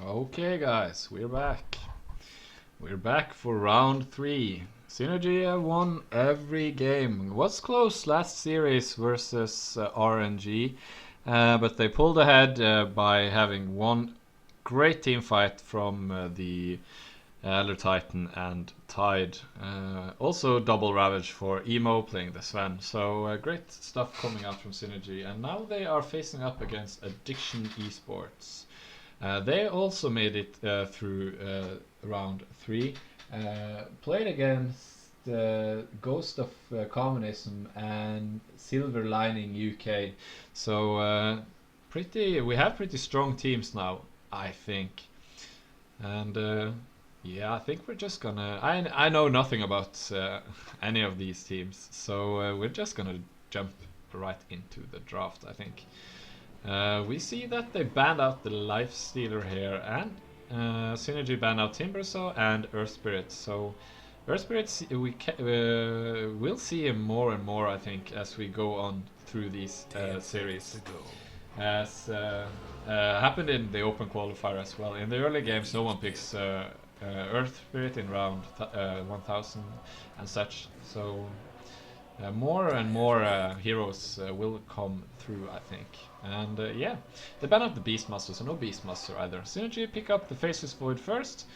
Okay, guys, we're back. We're back for round 3. Synergy have won every game. It was close last series versus RNG, but they pulled ahead by having one great team fight from the Elder Titan and Tide. Also double Ravage for Emo playing the Sven. So great stuff coming out from Synergy. And now they are facing up against Addiction eSports. They also made it through round 3. Played against Ghost of Communism and Silver Lining UK. So we have pretty strong teams now, I think. And yeah, I think we're just gonna. I know nothing about any of these teams, so we're just gonna jump right into the draft, I think. We see that they banned out the Life Stealer here, and Synergy banned out Timbersaw and Earth Spirit. So Earth Spirits we'll see him more and more, I think, as we go on through these series. As happened in the open qualifier as well. In the early games, no one picks Earth Spirit in round 1000 and such. So more and more heroes will come through, I think. And yeah, they ban out the Beastmaster, so no Beastmaster either. Synergy pick up the Faceless Void first,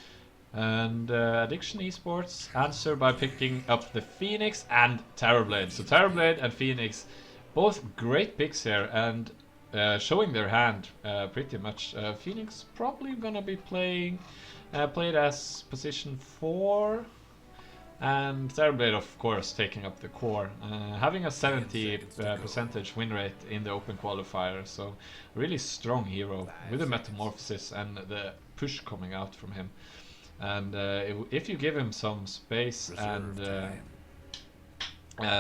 and Addiction eSports answer by picking up the Phoenix and Terrorblade. So Terrorblade and Phoenix, both great picks here, and showing their hand pretty much. Phoenix probably gonna be played as position 4. And Terrorblade, of course, taking up the core, having a 70% win rate in the open qualifier, so really strong hero with the metamorphosis and the push coming out from him. And if you give him some space and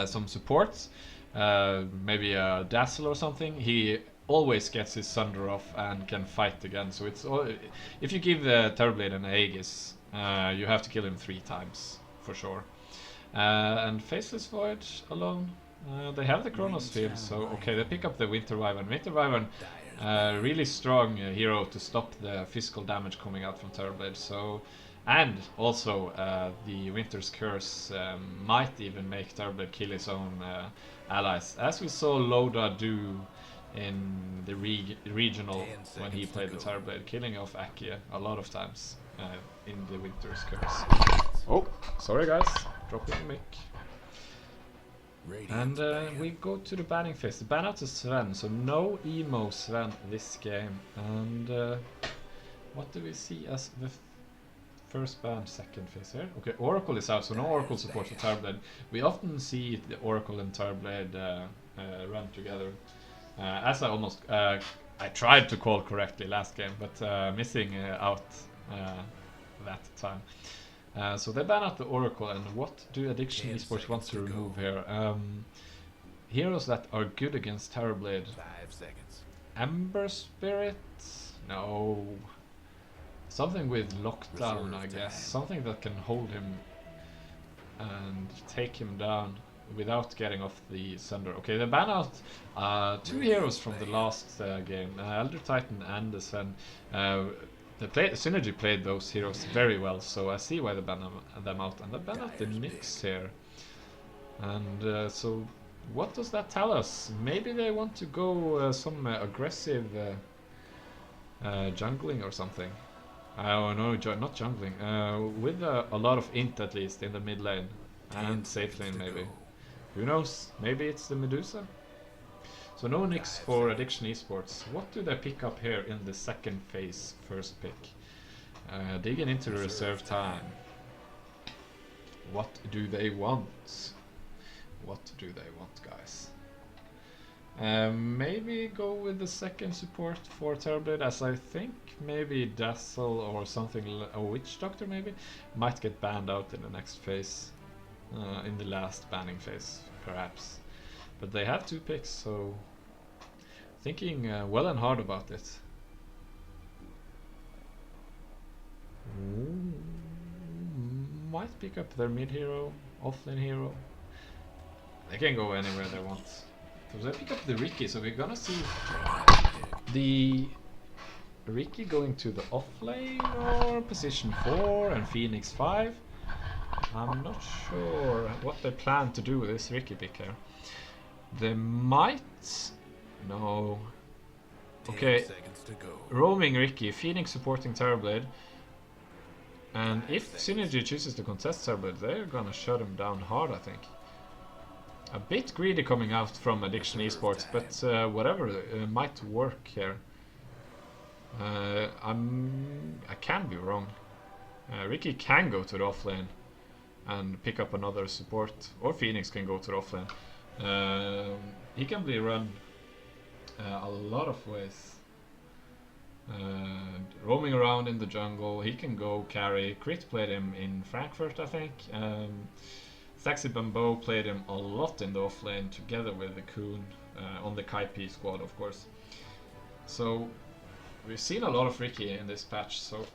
some support, maybe a Dazzle or something, he always gets his Sunder off and can fight again. So it's if you give Terrorblade an Aegis, you have to kill him 3 times. For sure. And Faceless Void alone, they have the Chronos Field, so okay, they pick up the Winter Wyvern. Winter Wyvern, really strong hero to stop the physical damage coming out from Terrorblade. So, and also the Winter's Curse might even make Terrorblade kill his own allies, as we saw Loda do in the regional when he played the Terrorblade, killing off Akia a lot of times in the Winter's Curse. Oh, sorry guys, dropping the mic. And we go to the banning phase. The ban out to Sven, so no emo Sven this game. And what do we see as the first ban, second phase here? Okay, Oracle is out, so no Oracle support for Terrorblade. We often see the Oracle and Terrorblade run together. As I almost, I tried to call correctly last game, but missing out that time. So they ban out the Oracle, and what do Addiction eSports want to remove here? Heroes that are good against Terrorblade. 5 seconds. Ember Spirit? No. Something with lockdown, I guess. Something that can hold him and take him down without getting off the Sunder. Okay, they ban out 2 heroes from the last game, Elder Titan and the Sven. Synergy played those heroes very well, so I see why they ban them out. And they ban out the Nyx here. And so, what does that tell us? Maybe they want to go some aggressive jungling or something. Oh no, not jungling. With a lot of int at least in the mid lane and safe lane maybe. Who knows? Maybe it's the Medusa? So no Nyx for Addiction eSports. What do they pick up here in the second phase, first pick? Digging into the reserve time. What do they want? What do they want, guys? Maybe go with the second support for Terrorblade, as I think maybe Dazzle or something, a Witch Doctor maybe, might get banned out in the next phase. In the last banning phase, perhaps. But they have 2 picks, so thinking well and hard about it. Might pick up their mid hero, offlane hero. They can go anywhere they want. So they pick up the Ricky, so we're gonna see the Ricky going to the off lane or position 4 and Phoenix 5? I'm not sure what they plan to do with this Ricky pick here. They might... No. Okay, roaming Ricky, Phoenix supporting Terrorblade. And if Synergy chooses to contest Terrorblade, they're gonna shut him down hard, I think. A bit greedy coming out from Addiction eSports, but whatever, might work here. I can be wrong. Ricky can go to the offlane and pick up another support, or Phoenix can go to the offlane. He can be run a lot of ways. Roaming around in the jungle, he can go carry. Crit played him in Frankfurt, I think. Sexy Bamboo played him a lot in the offlane together with the Coon on the Kaipi squad, of course. So we've seen a lot of Ricky in this patch, so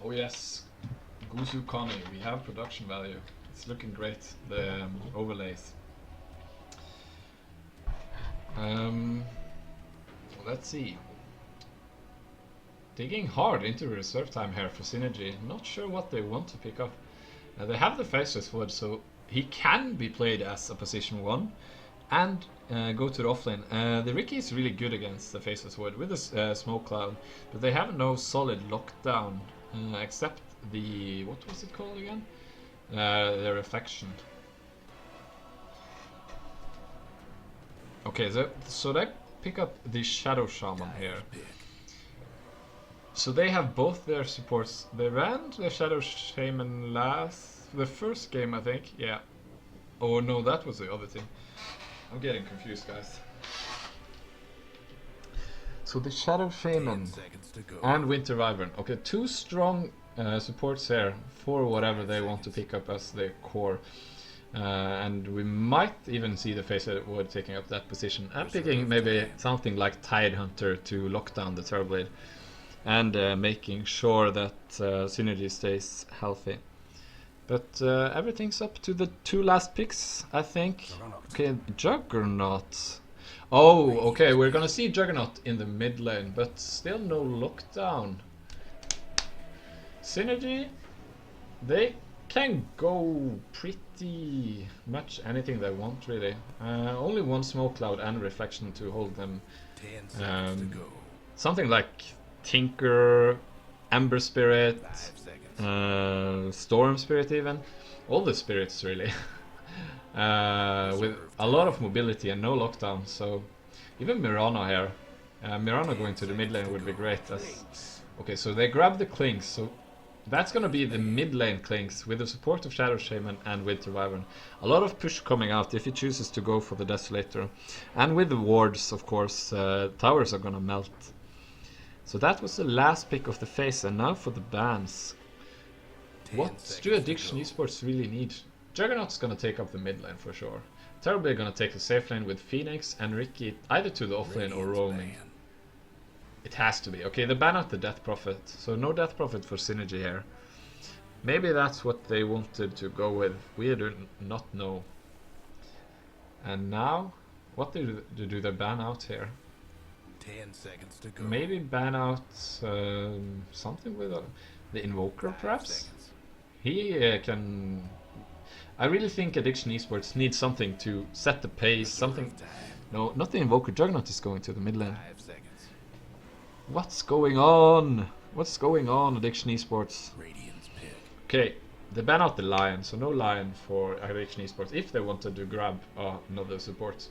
Oh yes, Gusu Connie, we have production value. It's looking great, the overlays. Let's see. Digging hard into reserve time here for Synergy. Not sure what they want to pick up. They have the Faceless Wood, so he can be played as a position 1 and go to the offlane. The Ricky is really good against the Faceless Wood with a Smoke Cloud, but they have no solid lockdown except the... what was it called again? The Reflection. Okay, so they pick up the Shadow Shaman here. So they have both their supports. They ran the Shadow Shaman the first game, I think. Yeah. Oh no, that was the other thing. I'm getting confused, guys. So the Shadow Shaman and Winter Wyvern. Okay, 2 strong supports here for whatever they want to pick up as their core. And we might even see the Faceless Wood taking up that position and picking maybe something like Tidehunter to lock down the Terrorblade. And making sure that Synergy stays healthy. But everything's up to the 2 last picks, I think. Okay, Juggernaut. Oh, okay, we're gonna see Juggernaut in the mid lane, but still no lockdown. Synergy, they can go pretty much anything they want, really. Only 1 Smoke Cloud and Reflection to hold them. Something like Tinker, Ember Spirit, Storm Spirit even. All the spirits really. With a lot of mobility and no lockdown, so even Mirana here. Mirana going to the mid lane would be great. Okay, so they grab the Klings, so that's gonna be the mid lane Klings with the support of Shadow Shaman and Winter Wyvern. A lot of push coming out if he chooses to go for the Desolator. And with the wards, of course, towers are gonna melt. So that was the last pick of the phase, and now for the bans. What do Addiction eSports really need? Juggernaut's gonna take up the mid lane for sure. Terrorblade gonna take the safe lane with Phoenix and Ricky either to the off lane or roaming. It has to be. Okay, they ban out the Death Prophet, so no Death Prophet for Synergy here. Maybe that's what they wanted to go with. We do not know. And now, what do they ban out here? 10 seconds to go. Maybe ban out something with the Invoker, perhaps? He can... I really think Addiction eSports needs something to set the pace, something... No, not the Invoker. Juggernaut is going to the mid lane. What's going on? What's going on, Addiction eSports? Okay, they ban out the Lion, so no Lion for Addiction eSports if they wanted to grab another support.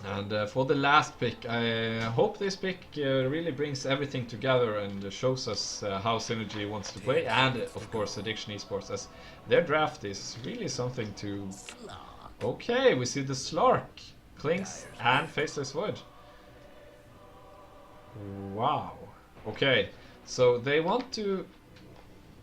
And for the last pick, I hope this pick really brings everything together and shows us how Synergy wants to play, and of course Addiction eSports, as their draft is really something to... Okay, we see the Slark, Klings and Faceless Wood. Wow. Okay, so they want to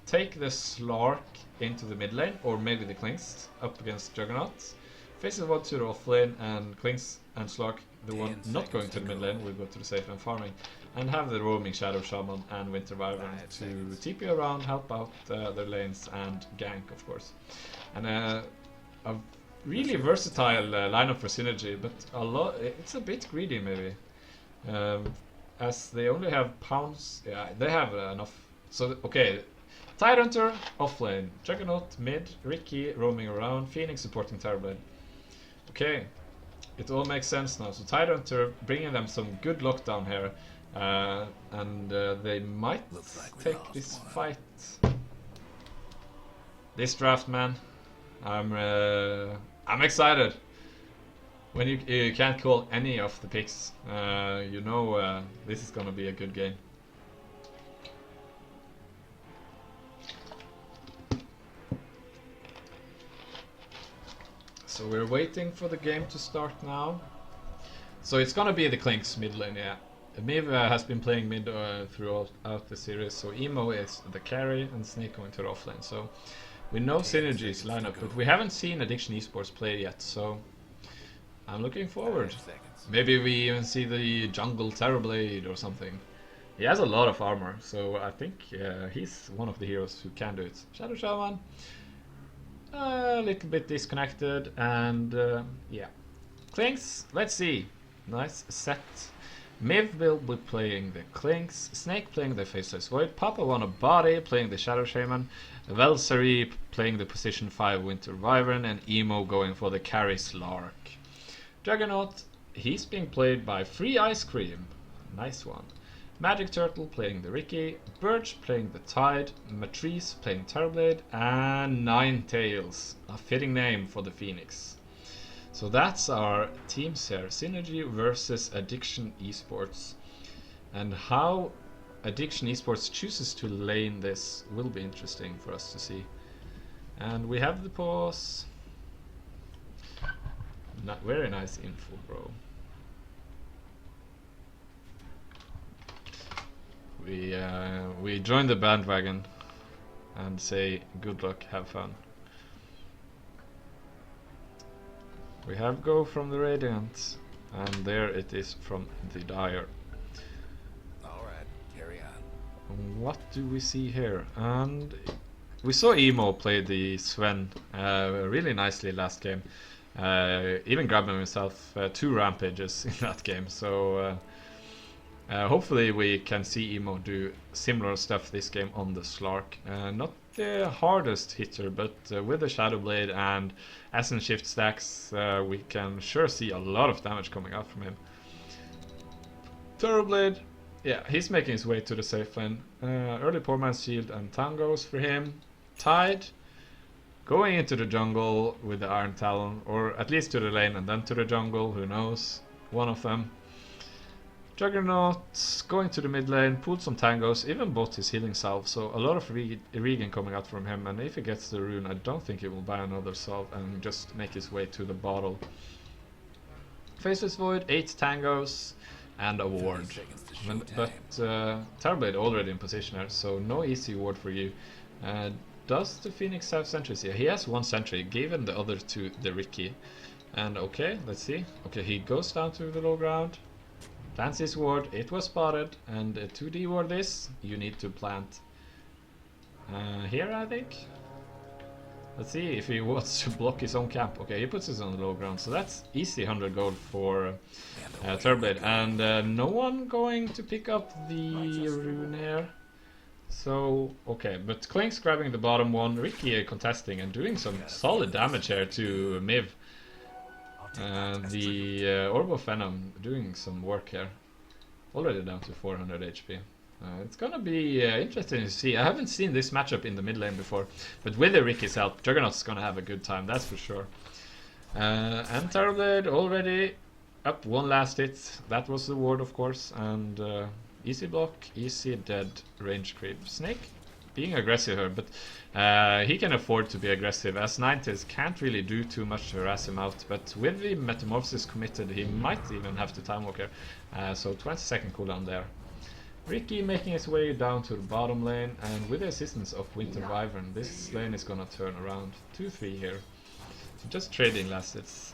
take the Slark into the mid lane, or maybe the Klings up against Juggernaut. Faceless Wood to the off lane, and Klings and Slark, the one not going to the mid lane, will go to the safe lane farming, and have the roaming Shadow Shaman and Winter Wyvern to TP around, help out their lanes, and gank, of course. And really versatile lineup for Synergy, but it's a bit greedy maybe. As they only have pounds, yeah, they have enough. So, okay, Tidehunter, offlane, Juggernaut, mid, Ricky roaming around, Phoenix supporting Terrorblade. Okay, it all makes sense now. So Tidehunter bringing them some good lockdown here, and they might take this fight. This draft, man, I'm excited. When you can't call any of the picks, you know this is gonna be a good game. So we're waiting for the game to start now. So it's gonna be the Clinks mid lane, yeah. Miv has been playing mid throughout the series, so Emo is the carry and Snake going to the offlane. So we know Synergy's lineup, but we haven't seen Addiction eSports play yet, so I'm looking forward. Maybe we even see the jungle Terrorblade or something. He has a lot of armor, so I think he's one of the heroes who can do it. Shadow Shaman, a little bit disconnected, and yeah. Clinks, let's see. Nice set. Miv will be playing the Clinks, Snake playing the Faceless Void, Papa Wanna Body playing the Shadow Shaman, Velsari playing the position 5 Winter Wyvern, and Emo going for the carry Slark. Juggernaut, he's being played by Free Ice Cream, nice one. Magic Turtle playing the Ricky, Birch playing the Tide, Matrice playing Terrorblade, and Ninetales, a fitting name for the Phoenix. So that's our teams here, Synergy versus Addiction eSports. And how Addiction eSports chooses to lane this will be interesting for us to see. And we have the pause. Not very nice info, bro. We join the bandwagon and say good luck, have fun. We have Go from the Radiant, and there it is from the Dire. Alright, carry on. What do we see here? And we saw Emo play the Sven really nicely last game. Even grabbing himself 2 rampages in that game. So hopefully we can see Emo do similar stuff this game on the Slark. Not the hardest hitter, but with the Shadow Blade and Ascent Shift stacks, we can sure see a lot of damage coming out from him. Terrorblade, yeah, he's making his way to the safe lane. Early Poor Man's Shield and Tangos for him. Tide, going into the jungle with the Iron Talon, or at least to the lane and then to the jungle, who knows, one of them. Juggernaut going to the mid lane, pulled some tangos, even bought his healing salve, so a lot of regen coming out from him, and if he gets the rune I don't think he will buy another salve and just make his way to the bottle. Faceless Void, 8 tangos and a ward. But Terrorblade already in position here, so no easy ward for you. Does the Phoenix have sentries here? He has 1 sentry, given the other to the Ricky. And okay, let's see. Okay, he goes down to the low ground. Plants his ward, it was spotted, and to de-ward this, you need to plant here, I think. Let's see if he wants to block his own camp. Okay, he puts us on the low ground, so that's easy 100 gold for Terrorblade. And no one going to pick up the rune here. So, okay, but Clink's grabbing the bottom one, Ricky contesting and doing some solid damage here to Miv. The Orb of Venom doing some work here. Already down to 400 HP. It's gonna be interesting to see. I haven't seen this matchup in the mid lane before, but with the Ricky's help, Juggernaut's gonna have a good time, that's for sure. And Terrorblade already up 1 last hit. That was the ward, of course, and easy block, easy dead range creep. Snake being aggressive here, but he can afford to be aggressive, as Ninetales can't really do too much to harass him out, but with the Metamorphosis committed, he might even have to time walk here. So 20-second cooldown there. Ricky making his way down to the bottom lane, and with the assistance of Winter Wyvern, this lane is gonna turn around 2-3 here. So just trading last hits.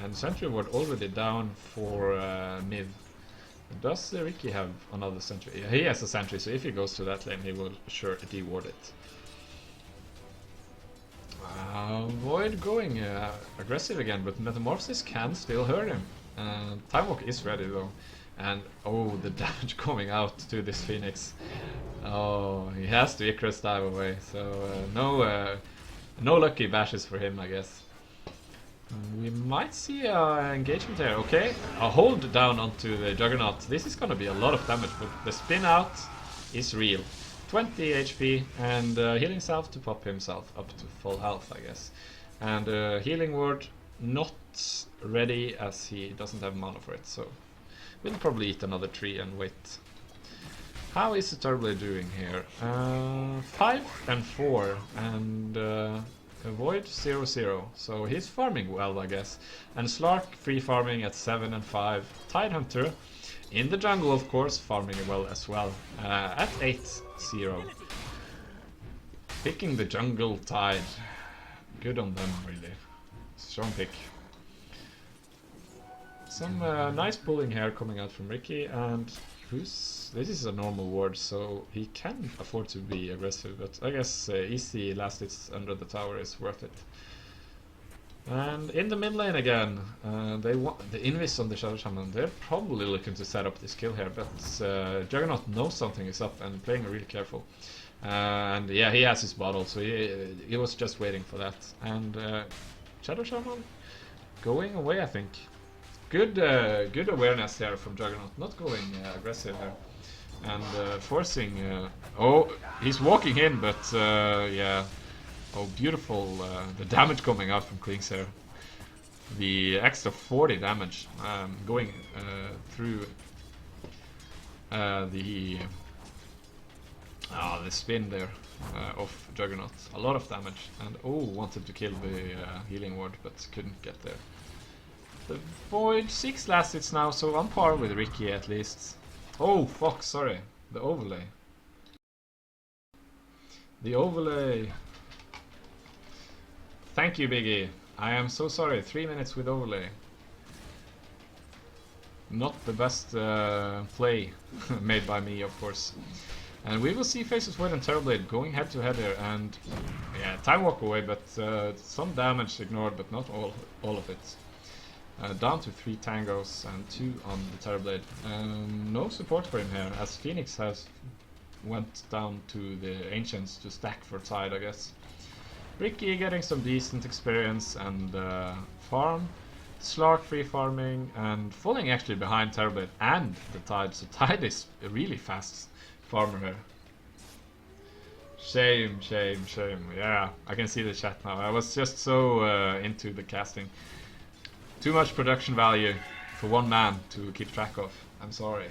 And Sentry Ward already down for Miv. Does Ricky have another sentry? Yeah, he has a sentry, so if he goes to that lane, he will sure de-ward it. Void going aggressive again, but Metamorphosis can still hurt him. Time Walk is ready though. And oh, the damage coming out to this Phoenix. Oh, he has to Icarus dive away, so no lucky bashes for him, I guess. We might see engagement here. Okay, a hold down onto the Juggernaut. This is gonna be a lot of damage, but the spin out is real. 20 HP and healing salve to pop himself up to full health, I guess. And healing word not ready as he doesn't have mana for it, so we'll probably eat another tree and wait. How is the Turblade doing here? 5 and 4 and Void 0-0, so he's farming well, I guess. And Slark free farming at 7 and 5. Tidehunter in the jungle, of course, farming well as well at 8-0. Picking the jungle Tide. Good on them, really. Strong pick. Some nice pulling here coming out from Ricky, and this is a normal ward, so he can afford to be aggressive, but I guess easy last hits under the tower is worth it. And in the mid lane again, they want the Invis on the Shadow Shaman. They're probably looking to set up this kill here, but Juggernaut knows something is up and playing really careful. And yeah, he has his bottle, so he was just waiting for that. And Shadow Shaman going away, I think. Good awareness here from Juggernaut, not going aggressive here. And forcing... oh, he's walking in, but yeah. Oh, beautiful, the damage coming out from Klings here. The extra 40 damage going through the spin there of Juggernaut. A lot of damage. And oh, wanted to kill the healing ward, but couldn't get there. The Void 6 last hits now, so on par with Ricky at least. Oh, fuck, sorry. The overlay. The overlay. Thank you, Biggie. I am so sorry. 3 minutes with overlay. Not the best play made by me, of course. And we will see Faceless Void and Terrorblade going head to head here, and yeah, time walk away, but some damage ignored, but not all of it. Down to 3 tangos and 2 on the Terrorblade. No support for him here, as Phoenix has went down to the Ancients to stack for Tide, I guess. Ricky getting some decent experience and farm. Slark free farming and falling actually behind Terrorblade and the Tide, so Tide is a really fast farmer here. Shame, shame, shame. Yeah, I can see the chat now. I was just so into the casting. Too much production value for one man to keep track of. I'm sorry.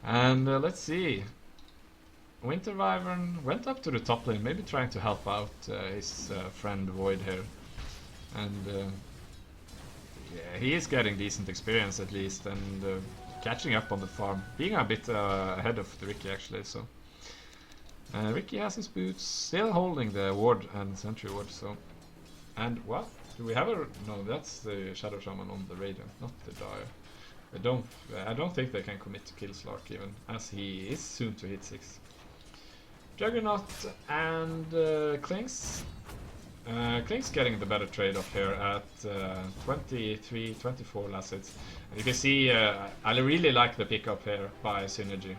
And let's see. Winter Wyvern went up to the top lane, maybe trying to help out his friend Void here. And yeah, he is getting decent experience at least, and catching up on the farm. Being a bit ahead of the Ricky actually, so. Ricky has his boots, still holding the ward and sentry ward, so. And what? Do we have a... No, that's the Shadow Shaman on the Radiant, not the Dire. I don't think they can commit to kill Slark even, as he is soon to hit 6. Juggernaut and Klings. Klings getting the better trade-off here at 23, 24 last hits. You can see I really like the pickup here by Synergy.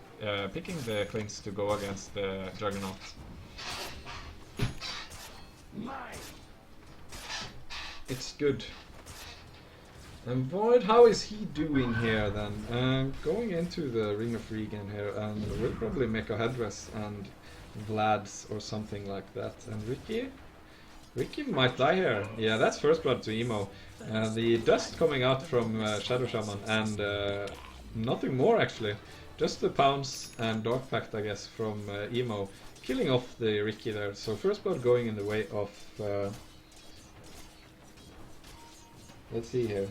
Picking the Klings to go against the Juggernaut. It's good. And Void, how is he doing here then? Going into the Ring of Regan here, and we'll probably make a headrest and Vlad's or something like that. And Ricky might die here. Yeah, that's first blood to Emo. The dust coming out from Shadow Shaman and nothing more actually. Just the pounce and Dark Pact, I guess, from Emo. Killing off the Ricky there. So first blood going in the way of... let's see here.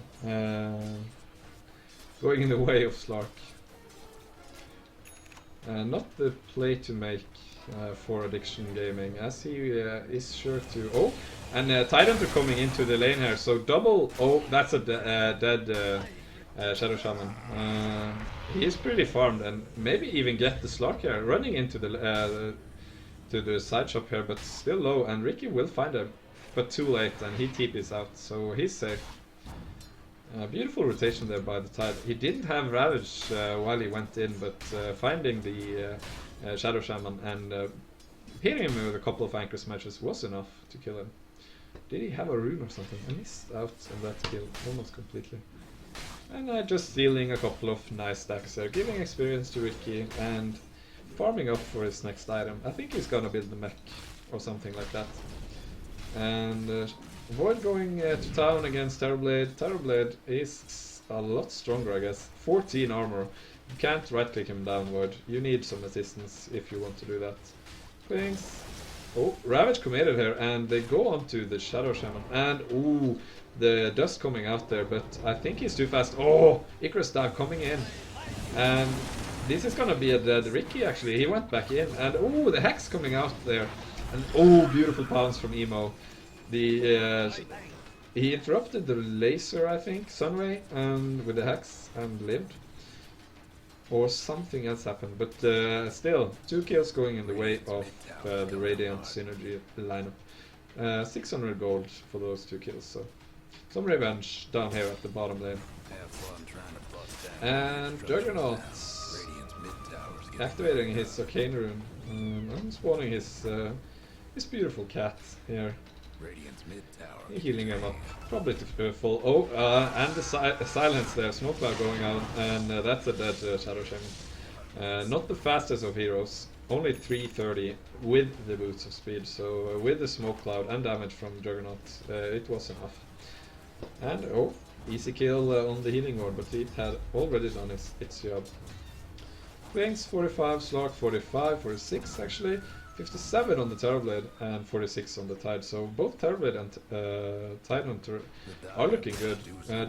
Going in the way of Slark. Not the play to make for Addiction Gaming, as he is sure to... Oh! And Tidehunter coming into the lane here, so double... Oh, that's a dead Shadow Shaman. He is pretty farmed, and maybe even get the Slark here, running into the to the side shop here, but still low, and Ricky will find him. but too late, and he TP's out, so he's safe. Beautiful rotation there by the Tide. He didn't have Ravage while he went in, but finding the Shadow Shaman and hitting him with a couple of anchor smashes was enough to kill him. Did he have a rune or something? I missed out on that kill almost completely. And just stealing a couple of nice stacks there, giving experience to Ricky and farming up for his next item. I think he's gonna build the mech or something like that. And Void going to town against Terrorblade. Terrorblade is a lot stronger, I guess. 14 armor. You can't right click him down, Void. You need some assistance if you want to do that. Thanks. Oh, Ravage committed here, and they go on to the Shadow Shaman. And, ooh, the dust coming out there, but I think he's too fast. Oh, Icarus dive coming in. And this is gonna be a dead Ricky, actually. He went back in, and ooh, the Hex coming out there. And oh, beautiful pounce from Emo. The he interrupted the laser, I think, Sunray, with the Hex, and lived. Or something else happened, but still, 2 kills going in the way of the Radiant Synergy lineup. 600 gold for those 2 kills, so some revenge down here at the bottom lane. And Juggernaut activating his Arcane Rune and spawning his beautiful cat here. Healing him up, probably to full. Oh, and the silence there, smoke cloud going out, and that's a dead Shadow Shaman. Not the fastest of heroes, only 330 with the boots of speed, so with the smoke cloud and damage from Juggernaut, it was enough. And oh, easy kill on the healing ward, but it had already done its job. Wings 45, Slark 45, 46 actually. 57 on the Terrorblade and 46 on the Tide, so both Terrorblade and Tide Hunter are looking good.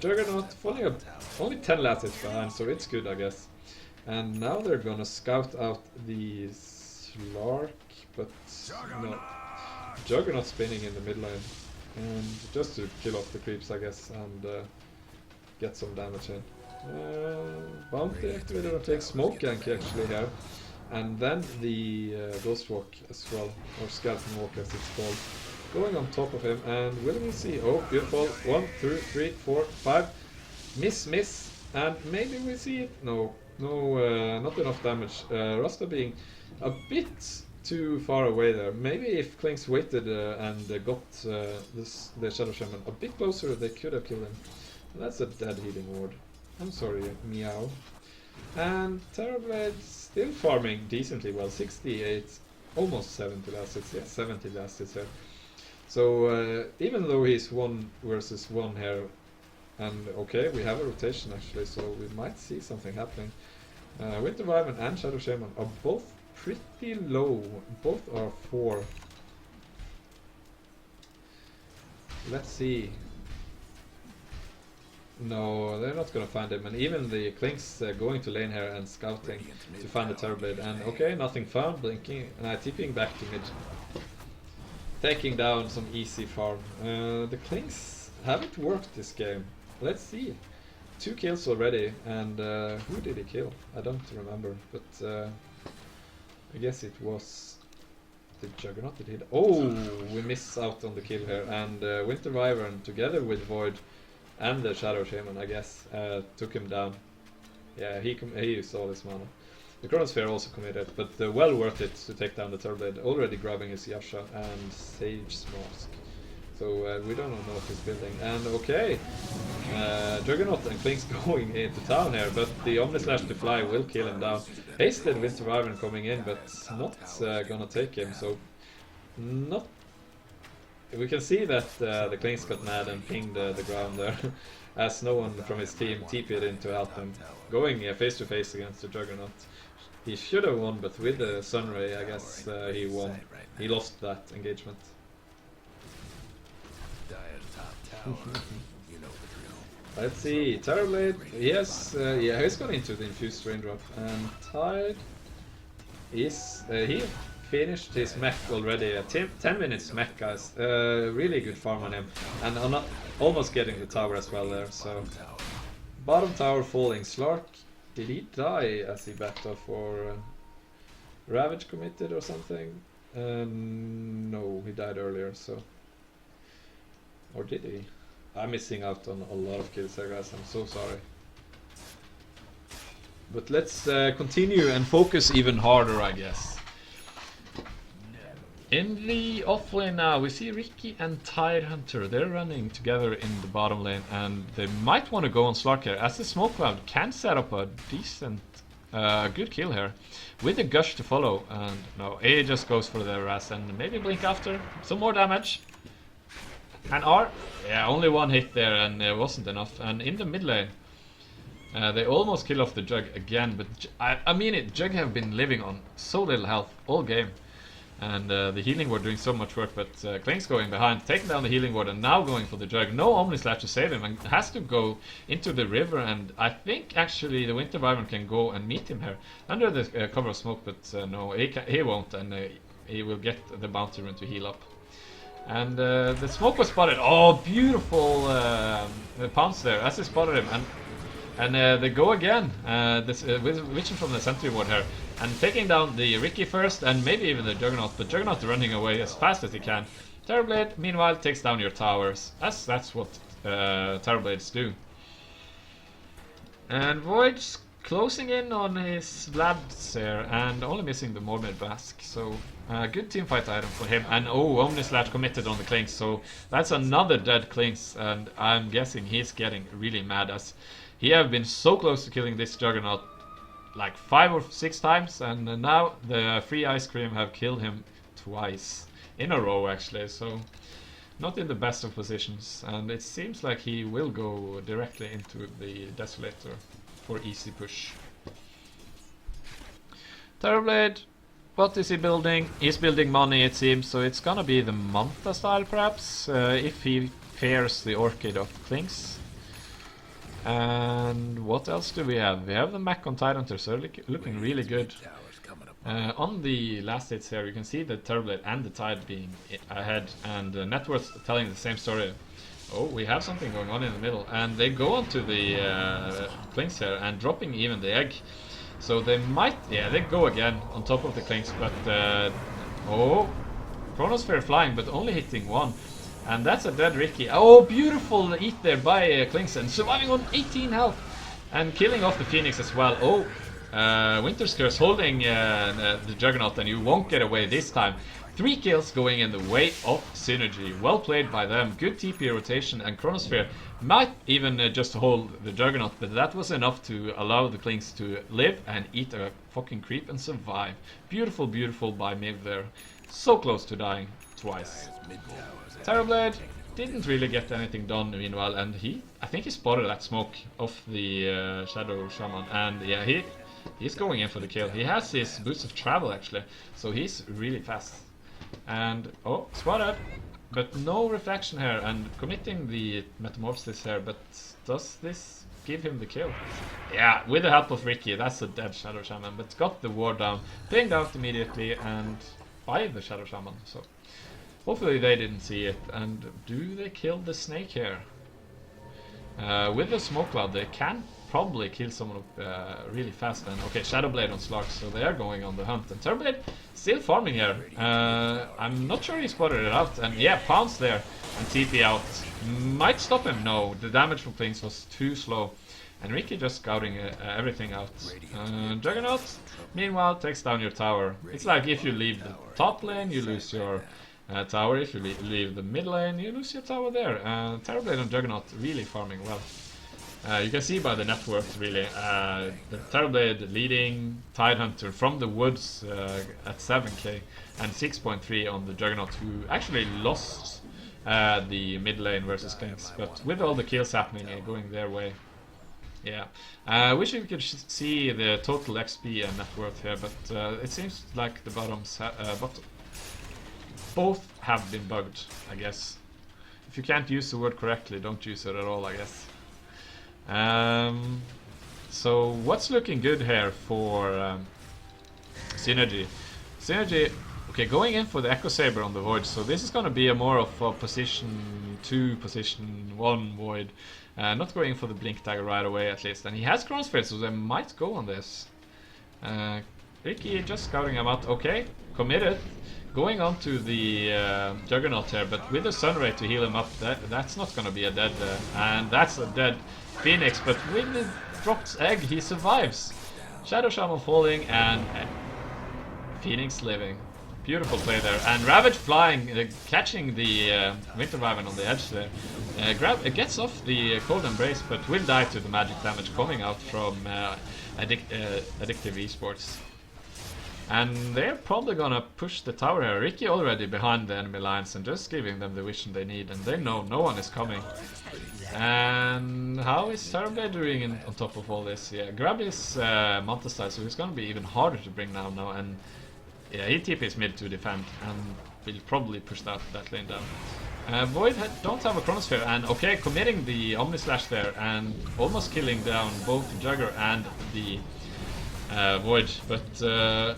Juggernaut falling up only 10 last hits behind, so it's good, I guess. And now they're gonna scout out the Slark, but no. Juggernaut spinning in the mid lane, and just to kill off the creeps, I guess, and get some damage in. Bounty activated and take smoke gank actually here. And then the Ghost Walk as well, or Skeleton Walk as it's called, going on top of him, and will we see? Oh, beautiful! 1, 2, 3, 4, 5. Miss, and maybe we see it. No, not enough damage. Rasta being a bit too far away there. Maybe if Klinks waited and got the Shadow Shaman a bit closer, they could have killed him. That's a dead healing ward. I'm sorry, meow. And Terrorblade still farming decently well, 68, almost 70 last hits, yeah, 70 last hits here. So even though he's 1 versus 1 here, and okay, we have a rotation actually, so we might see something happening. Winter Wyvern and Shadow Shaman are both pretty low, both are 4. Let's see. No, they're not gonna find him, and even the Klinks going to lane here and scouting to find the Terrorblade, and okay, nothing found, blinking, TPing back to mid. Taking down some easy farm. The Klinks haven't worked this game. Let's see. 2 kills already, and who did he kill? I don't remember, but I guess it was the Juggernaut that hit. Oh, we miss out on the kill here, and Winter Wyvern together with Void and the Shadow Shaman, I guess, took him down. Yeah, he used all his mana. The Chronosphere also committed, but well worth it to take down the Terrorblade, already grabbing his Yasha and Sage Mask. So we don't know what he's building. And okay, Juggernaut and Klinks going into town here, but the Omnislash to fly will kill him down. Hasted Winter Wyvern coming in, but not gonna take him, so not. We can see that the Klinks got mad and pinged the ground there, as no one from his team TP'd in to help him. Going face to face against the Juggernaut. He should have won, but with the Sunray, I guess he won. He lost that engagement. Let's see, Terrorblade, yes, yeah, he's gone into the infused raindrop, and Tide is, he finished his mech already, 10 minutes mech, guys, really good farm on him, and almost getting the tower as well there, so. Bottom tower falling, Slark, did he die as he backed off, or Ravage committed or something? No, he died earlier, so. Or did he? I'm missing out on a lot of kills here, guys. I'm so sorry. But let's continue and focus even harder, I guess. In the offlane now, we see Ricky and Tidehunter. They're running together in the bottom lane, and they might want to go on Slark here, as the smoke cloud can set up a decent, good kill here, with a gush to follow. And no, A just goes for the Raz, and maybe blink after. Some more damage. And R, yeah, only one hit there, and it wasn't enough. And in the mid lane, they almost kill off the Jug again, but I mean it, Jug have been living on so little health all game. And the healing ward doing so much work, but Klink's going behind, taking down the healing ward, and now going for the Jug. No Omni Slash to save him, and has to go into the river, and I think actually the Winter Wyvern can go and meet him here under the cover of smoke, but no, he won't, and he will get the bounty rune to heal up. And the smoke was spotted. Oh, beautiful pounce there as he spotted him, and they go again. Witching from the sentry ward here. And taking down the Ricky first, and maybe even the Juggernaut, but Juggernaut running away as fast as he can. Terrorblade, meanwhile, takes down your towers. That's what Terrorblades do. And Void's closing in on his Vlads here, and only missing the Mormid Mask. So, good teamfight item for him. And oh, Omnislash committed on the Klinks, so that's another dead Klinks, and I'm guessing he's getting really mad, as he have been so close to killing this Juggernaut like 5 or 6 times, and now the free ice cream have killed him twice in a row actually, so not in the best of positions, and it seems like he will go directly into the Desolator for easy push. Terrorblade, what is he building? He's building money, it seems, so it's gonna be the Manta style perhaps, if he pairs the Orchid of Klinks. And what else do we have? We have the Mac on Tidehunter, so looking really good. On the last hits here, you can see the Terrorblade and the Tide being ahead, and Networth telling the same story. Oh, we have something going on in the middle, and they go onto the Klinks here and dropping even the egg. So they might, yeah, they go again on top of the Klinks, but oh, Chronosphere flying, but only hitting one. And that's a dead Ricky. Oh, beautiful eat there by Klinksen, surviving on 18 health and killing off the Phoenix as well. Oh, Winter's Curse holding the Juggernaut, and you won't get away this time. 3 kills going in the way of Synergy. Well played by them. Good TP rotation, and Chronosphere might even just hold the Juggernaut, but that was enough to allow the Klinks to live and eat a fucking creep and survive. Beautiful, beautiful by Miv there. So close to dying twice. Terrorblade didn't really get anything done meanwhile, and I think he spotted that smoke of the Shadow Shaman, and yeah, he's going in for the kill. He has his boots of travel actually, so he's really fast. And oh, spotted, but no reflection here, and committing the Metamorphosis here, but does this give him the kill? Yeah, with the help of Ricky, that's a dead Shadow Shaman, but got the ward down, pinged out immediately, and by the Shadow Shaman, so hopefully they didn't see it. And do they kill the snake here? With the smoke cloud, they can probably kill someone really fast. And okay, Shadowblade on Slark, so they are going on the hunt. And Terrorblade still farming here. I'm not sure he spotted it out. And yeah, Pounce there and TP out. Might stop him. No, the damage from Klinks was too slow. And Ricky just scouting everything out. Juggernaut, meanwhile, takes down your tower. It's like if you leave the top lane, you lose your tower. If you leave the mid lane, you lose your tower there. Terrorblade and Juggernaut really farming well. You can see by the net worth really. The Terrorblade leading Tidehunter from the woods at 7k and 6.3 on the Juggernaut, who actually lost the mid lane versus Klinks, but with all the kills happening going their way. Yeah, wish we could see the total XP and net worth here, but it seems like the bottoms both have been bugged, I guess. If you can't use the word correctly, don't use it at all, I guess. So what's looking good here for Synergy? Synergy, okay, going in for the Echo Saber on the Void, so this is going to be a more of a position 2, position 1 Void. Not going for the Blink Dagger right away at least, and he has Chronosphere, so they might go on this. Ricky just scouting him out, okay, committed. going on to the Juggernaut here, but with the Sunray to heal him up, that's not gonna be a dead, and that's a dead Phoenix, but with the dropped egg, he survives. Shadow Shaman falling, and Phoenix living. Beautiful play there, and Ravage flying, catching the Winter Wyvern on the edge there. Gets off the Cold Embrace, but will die to the magic damage coming out from Addictive eSports. And they're probably gonna push the tower here. Ricky already behind the enemy lines and just giving them the vision they need, and they know no one is coming. And how is Terrorblade doing on top of all this? Yeah, grab his Manta style, so he's gonna be even harder to bring down now. And yeah, he TPs mid to defend and will probably push that lane down. Void don't have a Chronosphere, and okay, committing the Omni Slash there and almost killing down both the Jugger and the Void, but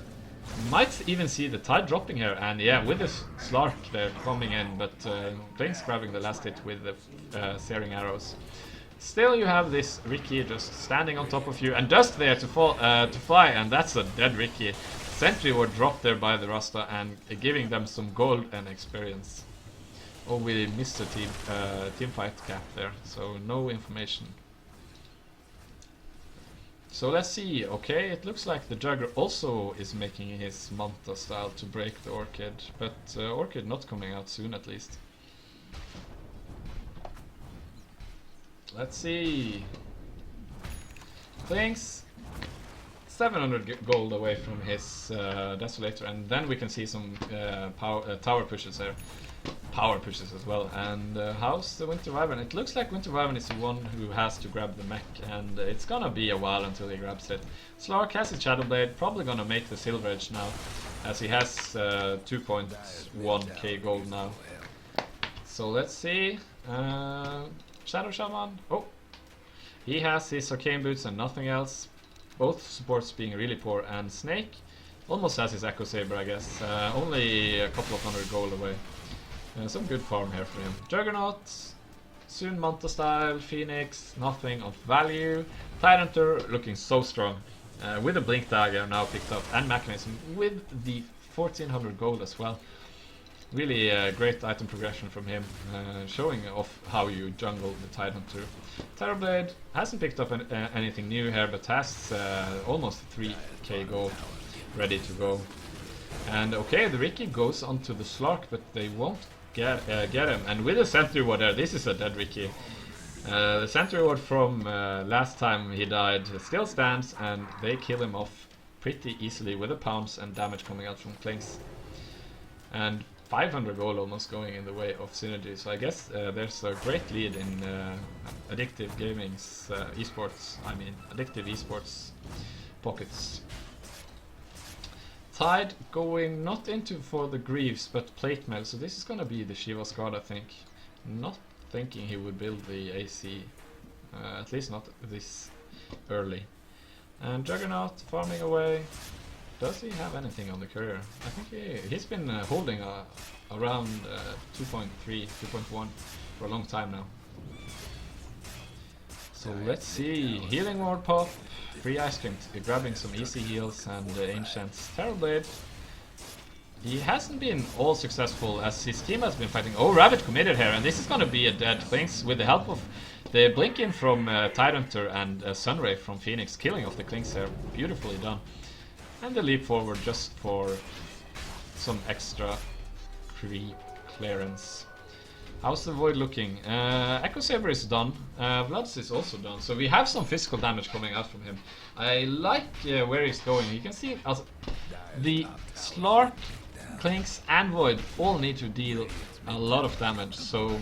might even see the Tide dropping here, and yeah, with the Slark there coming in, but Kling's grabbing the last hit with the Searing Arrows. Still, you have this Ricky just standing on top of you, and Dust there to fly, and that's a dead Ricky. Sentry were dropped there by the Rasta, and giving them some gold and experience. Oh, we missed a team fight cap there, so no information. So let's see. Okay, it looks like the Jugger also is making his Manta style to break the Orchid, but Orchid not coming out soon at least. Let's see. Things 700 gold away from his Desolator, and then we can see some tower pushes there. Power pushes as well. And how's the Winter Wyvern? It looks like Winter Wyvern is the one who has to grab the mech, and it's gonna be a while until he grabs it. Slark has his Shadowblade, probably gonna make the Silver Edge now, as he has 2.1k gold now. So let's see. Shadow Shaman. Oh, he has his Arcane Boots and nothing else. Both supports being really poor, and Snake almost has his Echo Saber, I guess. Only a couple of hundred gold away. Some good farm here for him. Juggernaut, soon Manta style, Phoenix, nothing of value. Tidehunter looking so strong. With a Blink Dagger now picked up, and Mechanism with the 1400 gold as well. Really great item progression from him, showing off how you jungle the Tidehunter. Terrorblade hasn't picked up anything new here, but has almost 3k gold ready to go. And okay, the Ricky goes onto the Slark, but they won't get him. And with the Sentry Ward there, this is a dead Ricky. The Sentry Ward from last time he died still stands, and they kill him off pretty easily with a pounce and damage coming out from Klings. And 500 gold almost going in the way of Synergy, so I guess there's a great lead in Addictive Gaming's Addictive eSports pockets. Tide going not into for the Greaves, but Plate Mail, so this is gonna be the Shiva's guard, I think. Not thinking he would build the AC, at least not this early. And Juggernaut farming away. Does he have anything on the courier? I think he's been holding around 2.3, 2.1 for a long time now. So let's see. Healing Ward pop, free Ice Cream, grabbing some easy heals, and Ancients. Terrorblade. He hasn't been all successful as his team has been fighting. Oh, Rabbit committed here, and this is gonna be a dead Klings with the help of the Blink in from Tidehunter and Sunray from Phoenix, killing off the Klings here. Beautifully done. And the leap forward just for some extra creep clearance. How's the Void looking? Echo Saber is done. Bloods is also done. So we have some physical damage coming out from him. I like where he's going. You can see the Slark, Klings and Void all need to deal a lot of damage. So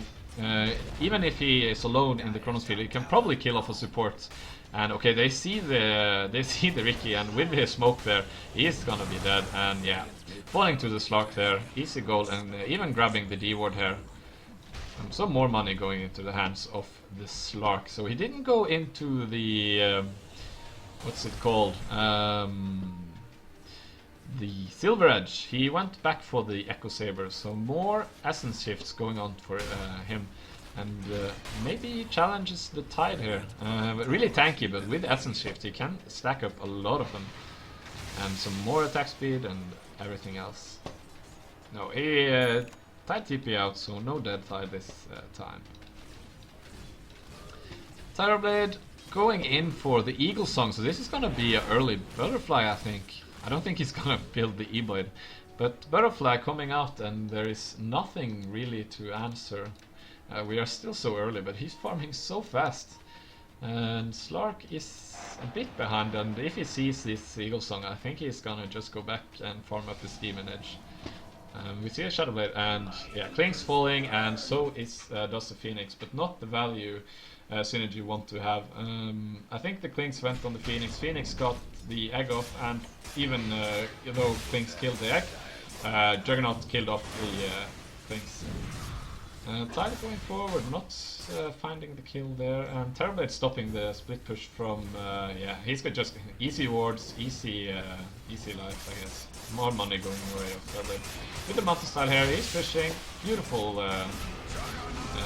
even if he is alone in the Chronosphere, he can probably kill off a support. And okay, they see the Ricky, and with his smoke there, he's gonna be dead. And yeah, falling to the Slark there, easy goal, and even grabbing the D ward here. Some more money going into the hands of the Slark. So he didn't go into the what's it called? The Silver Edge. He went back for the Echo Saber. So more essence shifts going on for him. And maybe he challenges the Tide here. Really tanky, but with Essence Shift he can stack up a lot of them. And some more attack speed and everything else. No, he tied TP out, so no dead tie this time. Terrorblade going in for the Eagle Song, so this is gonna be an early Butterfly, I think. I don't think he's gonna build the E-Boyd, but Butterfly coming out and there is nothing really to answer. We are still so early, but he's farming so fast. And Slark is a bit behind, and if he sees this Eagle Song, I think he's gonna just go back and farm up his Demon Edge. We see a Shadowblade, and yeah, Kling's falling, and so is does the Phoenix, but not the value Synergy want to have. I think the Klings went on the Phoenix. Phoenix got the egg off, and even though Klings killed the egg, Juggernaut killed off the Klings. Tyler going forward, not finding the kill there, and Terrorblade stopping the split push from, yeah, he's got just easy wards, easy life, I guess. More money going away of Terrorblade. With the Manta style here, he's pushing, beautiful,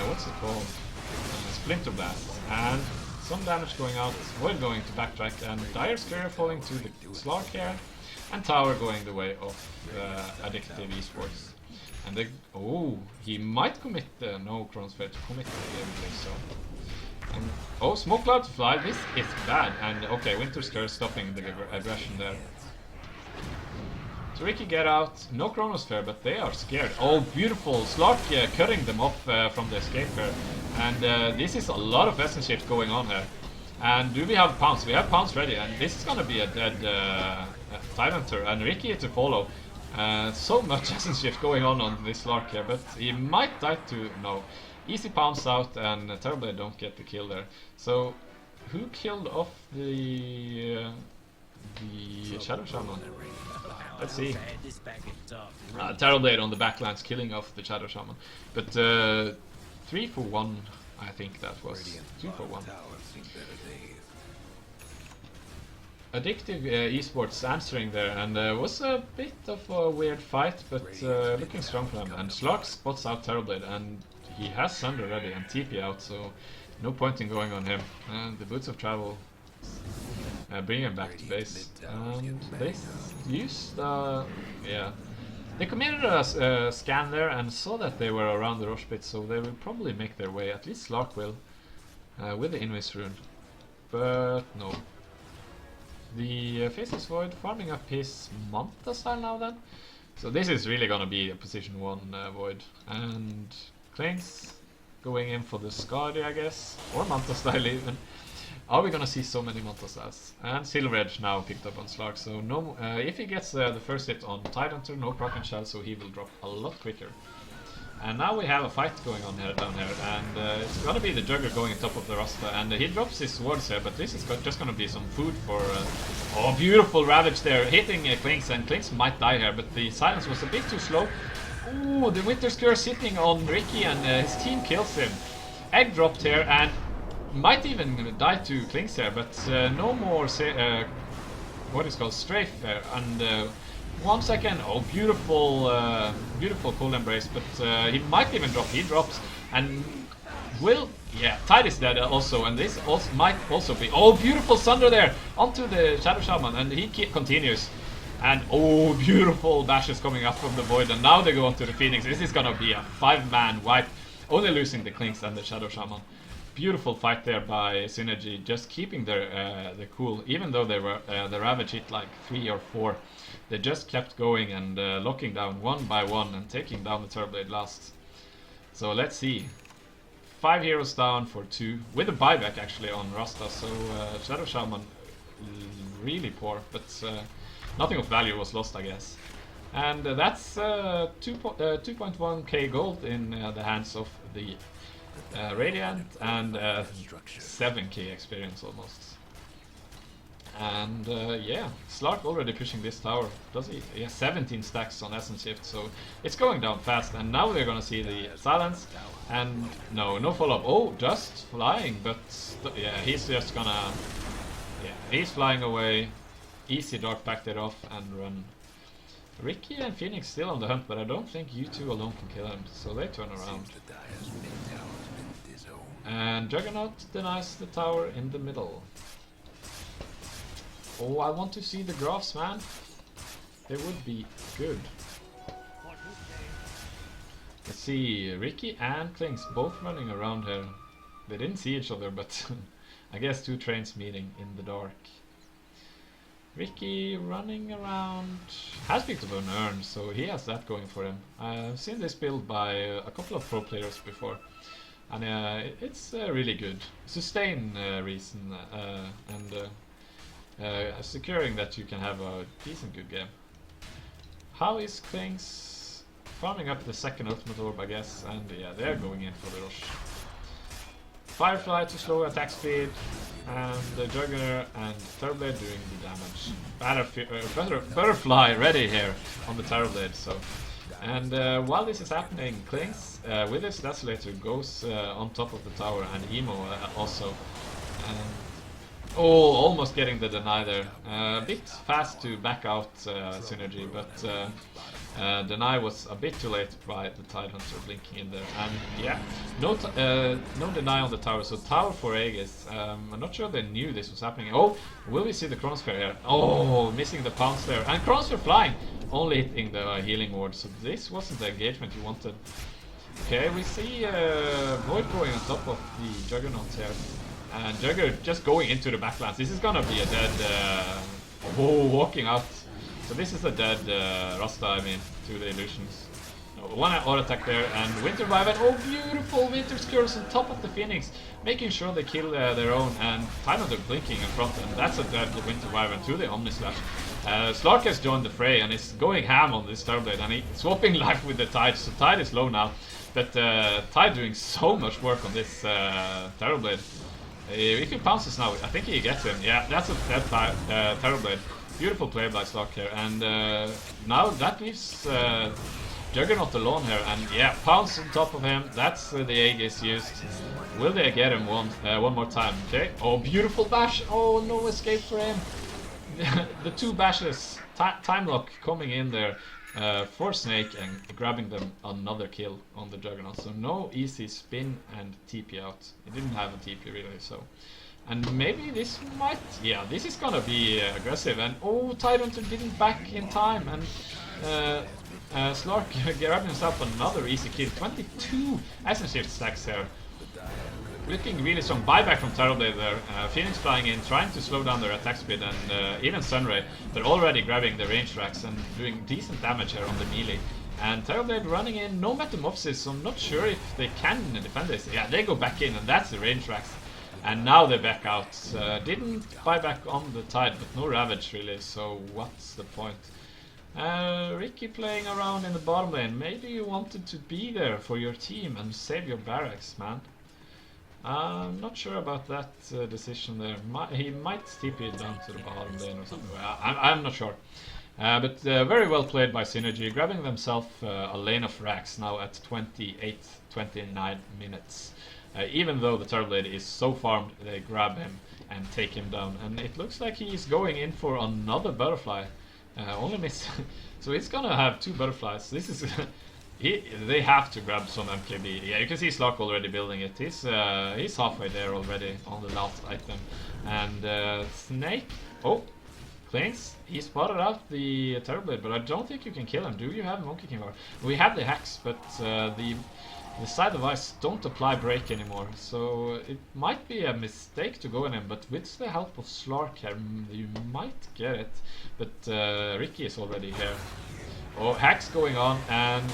what's it called? Splinter Blast, and some damage going out, Void going to backtrack, and Dire Spear falling to the Slark here, and Tower going the way of Addictive eSports. And they, oh, he might commit the, no, Chronosphere to commit the gameplay, so. And, oh, Smoke Cloud to fly, this is bad, and okay, Winter's Curse stopping the aggression there. So Ricky get out, no Chronosphere, but they are scared. Oh, beautiful, Slark cutting them off from the escape here. And this is a lot of essence shift going on here. And do we have Pounce? We have Pounce ready, and this is gonna be a dead Silencer, and Ricky to follow. So much essence shift going on this Lark here, but he might die to, no. Easy Pounce out, and Terrorblade don't get the kill there. So, who killed off the Shadow Shaman? Let's see. Terrorblade on the backlines killing off the Shadow Shaman. But 3 for 1, I think that was. 2 for 1. Addictive eSports answering there, and was a bit of a weird fight, but looking strong for him. And Slark spots out Terrorblade, and he has Sunder ready and TP out, so no point in going on him. And the Boots of Travel bring him back to base. And they used, yeah, they committed a scan there and saw that they were around the Rosh pit, so they will probably make their way. At least Slark will, with the Invis rune. But no. The Faceless Void farming up his Manta style now then. So this is really gonna be a position 1 Void. And Klings going in for the Skadi, I guess. Or Manta style even. Are we gonna see so many Manta styles? And Silver Edge now picked up on Slark. So no, if he gets the first hit on Tidehunter, no proc and shell, so he will drop a lot quicker. And now we have a fight going on here, down here, and it's gonna be the Jugger going on top of the Rasta, and he drops his swords here, but this is just gonna be some food for... oh, beautiful Ravage there, hitting Klings, and Klings might die here, but the silence was a bit too slow. Ooh, the Winter's Curse hitting on Ricky, and his team kills him. Egg dropped here, and might even die to Klings here, but no more, what is called strafe here, and... 1 second, oh beautiful, beautiful cold embrace, but he might even drop, he drops, and will, yeah, Tide is dead also, and this also might also be, oh beautiful Sunder there, onto the Shadow Shaman, and he continues, and oh beautiful bashes coming up from the Void, and now they go onto the Phoenix. This is gonna be a 5-man wipe, only losing the Klings and the Shadow Shaman. Beautiful fight there by Synergy, just keeping their cool, even though they were the Ravage hit like 3 or 4. They just kept going and locking down 1 by 1 and taking down the Terrorblade last. So let's see. 5 heroes down for 2, with a buyback actually on Rasta, so Shadow Shaman really poor, but nothing of value was lost, I guess. And that's 2.1k gold in the hands of the Radiant, and 7k experience almost. And yeah, Slark already pushing this tower. Does he? He has 17 stacks on Essence Shift, so it's going down fast. And now we're gonna see the silence. And no follow-up. Oh, just flying, but yeah, he's just gonna, yeah, he's flying away. Easy Dark backed it off and run. Ricky and Phoenix still on the hunt, but I don't think you two alone can kill him, so they turn around. And Juggernaut denies the tower in the middle. Oh, I want to see the graphs, man. They would be good. see Ricky and Klings both running around here. They didn't see each other, but I guess two trains meeting in the dark. Ricky running around, has picked up an urn, so he has that going for him. I've seen this build by a couple of pro players before, and it's really good. Sustain reason and securing that you can have a decent good game. How is Klings farming up the second ultimate orb, I guess, and yeah, they're going in for the rush. Firefly to slow attack speed, and the Juggler and Terrorblade doing the damage. Butterfly ready here on the Terrorblade, so. And while this is happening, Klings with his Desolator goes on top of the tower, and Emo also. Oh, almost getting the deny there. A bit fast to back out Synergy, but deny was a bit too late by the Tidehunter blinking in there. And yeah, no deny on the tower, so tower for Aegis. I'm not sure they knew this was happening. Oh, will we see the Chronosphere here? Oh, missing the pounce there. And Chronosphere flying, only hitting the healing ward, so this wasn't the engagement you wanted. Okay, we see Void going on top of the Juggernaut here. And Jugger just going into the backlands. This is gonna be a dead... walking out. So this is a dead Rasta, I mean, to the illusions. One auto attack there, and Winter Wyvern. Oh, beautiful Winter Skirls on top of the Phoenix, making sure they kill their own. And Tidehunter blinking in front, and that's a dead Winter Wyvern to the Omni Slash. Slark has joined the fray and is going ham on this Terrorblade, and he's swapping life with the Tide, so Tide is low now. But Tide doing so much work on this Terrorblade. If he pounces now, I think he gets him. Yeah, that's a dead Terrorblade. Beautiful play by Slark here, and now that leaves Juggernaut alone here, and yeah, pounce on top of him. That's the Aegis used. Will they get him one more time? Okay. Oh, beautiful bash. Oh, no escape for him. The two bashes, time lock coming in there for Snake and grabbing them another kill on the Juggernaut. So no easy spin and TP out. He didn't have a TP really, so. And maybe this might, yeah, this is gonna be aggressive. And oh, Tidehunter didn't back in time, and Slark grabbed himself another easy kill. 22 Essence Shift stacks here. Looking really strong. Buyback from Terrorblade there. Phoenix flying in, trying to slow down their attack speed, and even Sunray. They're already grabbing the range racks and doing decent damage here on the melee. And Terrorblade running in, no Metamorphosis, so I'm not sure if they can defend this. Yeah, they go back in, and that's the range racks. And now they back out. Didn't buy back on the Tide, but no Ravage really, so what's the point? Ricky playing around in the bottom lane. Maybe you wanted to be there for your team and save your barracks, man. I'm not sure about that decision there. He might TP down to the bottom lane or something. I'm not sure. But very well played by Synergy, grabbing themselves a lane of racks now at 29 minutes. Even though the Terrorblade is so farmed, they grab him and take him down. And it looks like he's going in for another butterfly. Only miss. So it's gonna have two butterflies. This is they have to grab some MKB. Yeah, you can see Slark already building it. He's halfway there already on the last item. And Snake, oh, Klings, he spotted out the Terrorblade, but I don't think you can kill him. Do you have Monkey King? We have the hacks, but the side device don't apply break anymore, so it might be a mistake to go in him, but with the help of Slark here, you might get it. But Ricky is already here. Oh, hacks going on, and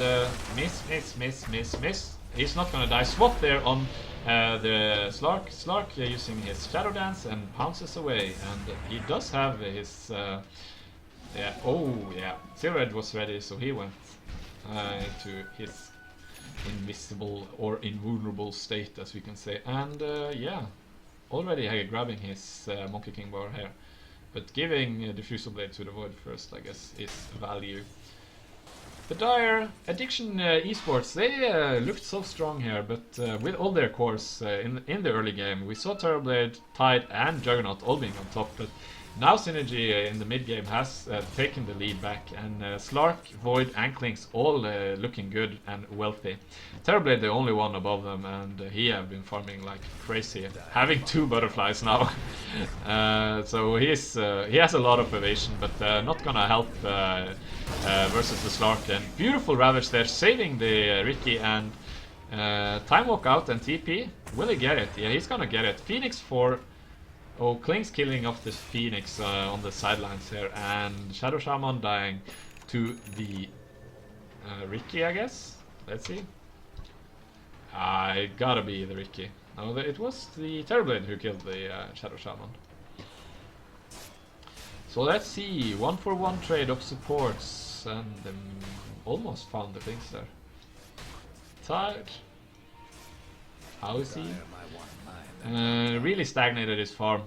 miss. He's not gonna die. Swap there on the Slark. Slark using his Shadow Dance and pounces away, and he does have his... yeah, oh yeah, Silver Edge was ready, so he went into his invisible or invulnerable state, as we can say. And yeah, already grabbing his Monkey King bar here, but giving Diffusal Blade to the Void first, I guess, is value. The Dire Addiction eSports, they looked so strong here, but with all their cores in the early game, we saw Terrorblade, Tide and Juggernaut all being on top, but Now Synergy in the mid game has taken the lead back, and Slark, Void, and Klinks all looking good and wealthy. Terrorblade the only one above them, and he have been farming like crazy, having 2 butterflies now. So he has a lot of evasion, but not gonna help versus the Slark. And beautiful Ravage there, saving the Ricky, and time walk out and TP. Will he get it? Yeah, he's gonna get it. Phoenix for... Oh, Klink's killing off this Phoenix on the sidelines here, and Shadow Shaman dying to the Ricky, I guess. Let's see. It gotta be the Ricky. No, it was the Terrorblade who killed the Shadow Shaman. So let's see, 1-for-1 trade of supports, and almost found the things there. Tired. How is he? Really stagnated his farm.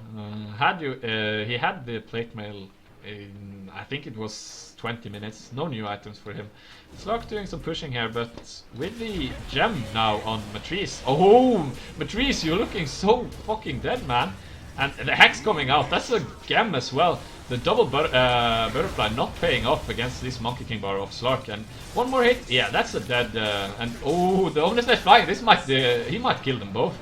He had the plate mail in, I think it was 20 minutes. No new items for him. Slark doing some pushing here, but with the gem now on Matrice. Oh, Matrice, you're looking so fucking dead, man. And the Hex coming out. That's a gem as well. The double butterfly not paying off against this Monkey King bar of Slark. And one more hit. Yeah, that's a dead. And oh, the Omni Slash flying. This might he might kill them both.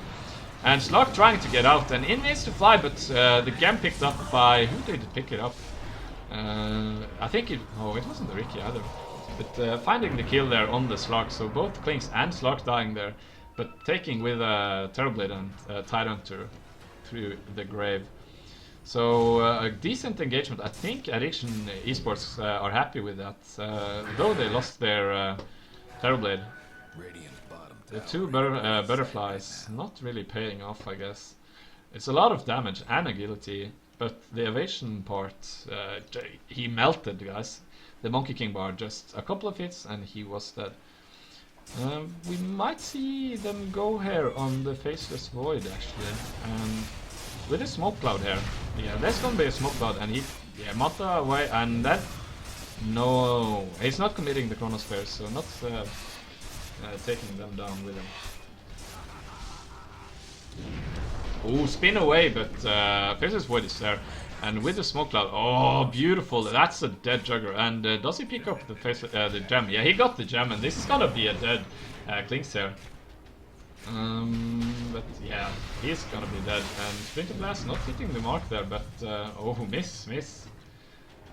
And Slark trying to get out, and in needs to fly, but the gem picked up by... Who did it pick it up? I think it... Oh, it wasn't the Ricky either. But finding the kill there on the Slark, so both Klinks and Slark dying there, but taking with Terrorblade and Tidehunter through the grave. So a decent engagement. I think Addictive eSports are happy with that, though they lost their Terrorblade. The 2 butterflies not really paying off, I guess. It's a lot of damage and agility, but the evasion part, he melted, guys. The Monkey King bar, just a couple of hits and he was dead. We might see them go here on the Faceless Void, actually. With a smoke cloud here. Yeah, there's gonna be a smoke cloud, and he... Yeah, Mata away, and then... No, he's not committing the Chronosphere, so not... taking them down with him. Oh, spin away, but Faceless Void is there. And with the smoke cloud, oh, beautiful. That's a dead Jugger. And does he pick up the gem? Yeah, he got the gem, and this is gonna be a dead Klinks here. But yeah, he's gonna be dead. And Splinter Blast not hitting the mark there, but oh, miss.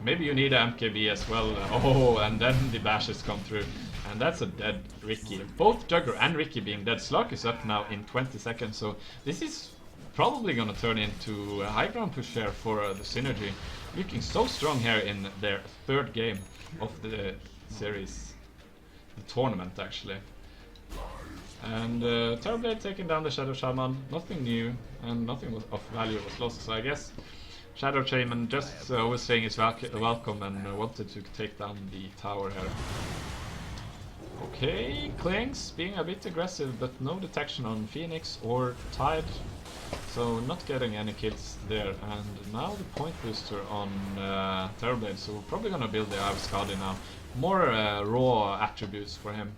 Maybe you need an MKB as well. Oh, and then the bashes come through. And that's a dead Ricky. Both Jugger and Ricky being dead. Slark is up now in 20 seconds, so this is probably gonna turn into a high ground push here for the Synergy. Looking so strong here in their 3rd game of the series. The tournament, actually. And Terrorblade taking down the Shadow Shaman. Nothing new, and nothing of value was lost, so I guess Shadow Shaman just was saying his welcome and wanted to take down the tower here. Okay, Klinks being a bit aggressive, but no detection on Phoenix or Tide, so not getting any kills there. And now the point booster on Terrorblade, so we're probably gonna build the Avskadi now. More raw attributes for him.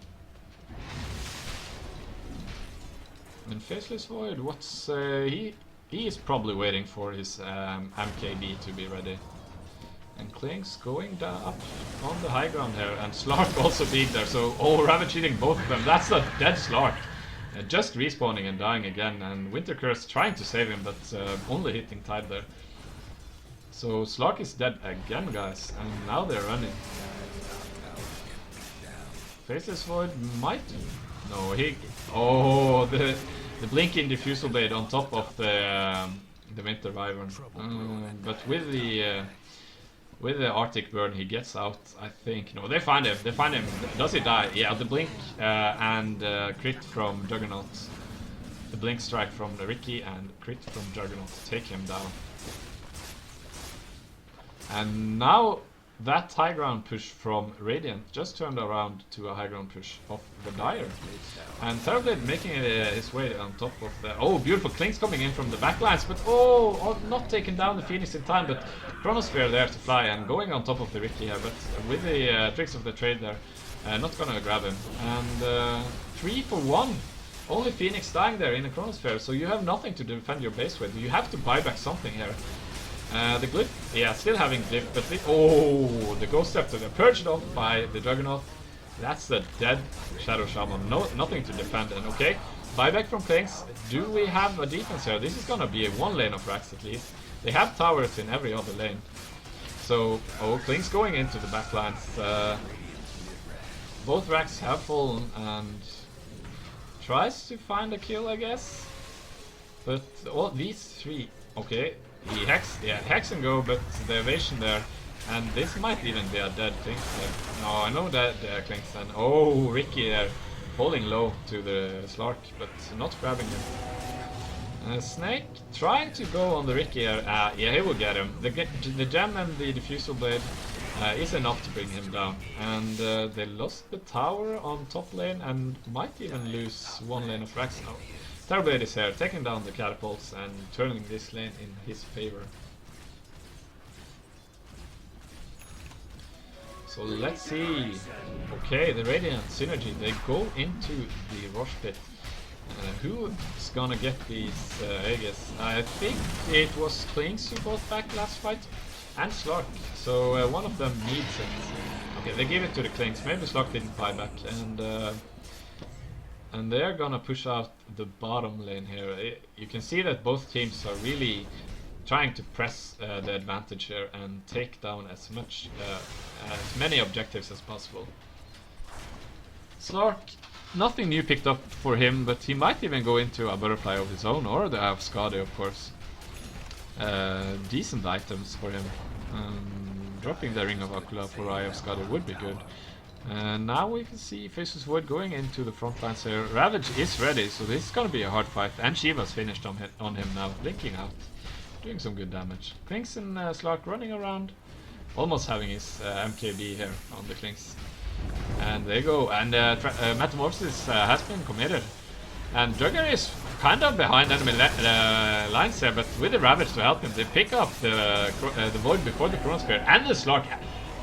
And Faceless Void, what's he is probably waiting for his MKB to be ready. And Klinks going up on the high ground here, and Slark also being there, so oh, Ravage hitting both of them. That's a dead Slark. Just respawning and dying again, and Winter Curse trying to save him, but only hitting Tide there. So Slark is dead again, guys, and now they're running. Faceless Void might... No, he... Oh, the blinking Diffusal Blade on top of the Winter Wyvern. But with the Arctic Burn, he gets out, I think. No, they find him. Does he die? Yeah, the blink and crit from Juggernaut. The blink strike from the Ricky and crit from Juggernaut to take him down. And now that high ground push from Radiant just turned around to a high ground push of the Dire. And Terrorblade making his way on top of the... Oh, beautiful Klinks coming in from the backlines, but oh, not taking down the Phoenix in time, but Chronosphere there to fly and going on top of the Ricky here, but with the tricks of the trade there, not gonna grab him. And 3 for 1. Only Phoenix dying there in the Chronosphere, so you have nothing to defend your base with. You have to buy back something here. The Glyph, yeah, still having Glyph, but oh, the Ghost Scepter, they're purged off by the Juggernaut. That's a dead Shadow Shaman, no, nothing to defend, and okay, buyback from Klings. Do we have a defense here? This is gonna be a one lane of racks at least. They have towers in every other lane. So, oh, Klings going into the backlines. Both racks have fallen and tries to find a kill, I guess. But all these three, okay, he hacks, yeah, hacks and go, but the evasion there. And this might even be a dead Klings there. No, I know that Klings, and oh, Ricky there, falling low to the Slark, but not grabbing him. Snake trying to go on the Ricky here. Yeah, he will get him. The gem and the diffusal blade is enough to bring him down. And they lost the tower on top lane and might even lose one lane of racks now. Terrorblade is here, taking down the catapults and turning this lane in his favor. So let's see. Okay, the Radiant Synergy, they go into the Rosh Pit. Who's gonna get these Aegis? I think it was Klings who bought back last fight, and Slark. So one of them needs it. Okay, they give it to the Klings. Maybe Slark didn't buy back, and they're gonna push out the bottom lane here. You can see that both teams are really trying to press the advantage here and take down as many objectives as possible. Slark, nothing new picked up for him, but he might even go into a butterfly of his own, or the Eye of Skadi, of course. Decent items for him. Dropping the Ring of Akula for Eye of Skadi would be good. And now we can see Faceless Void going into the front lines here. Ravage is ready, so this is gonna be a hard fight. And Shiva's finished on him now, blinking out. Doing some good damage. Klings and Slark running around. Almost having his MKB here on the Klings. And they go, and Metamorphosis has been committed. And Jugger is kind of behind enemy lines here, but with the Ravage to help him, they pick up the Void before the Chronosphere and the Slark.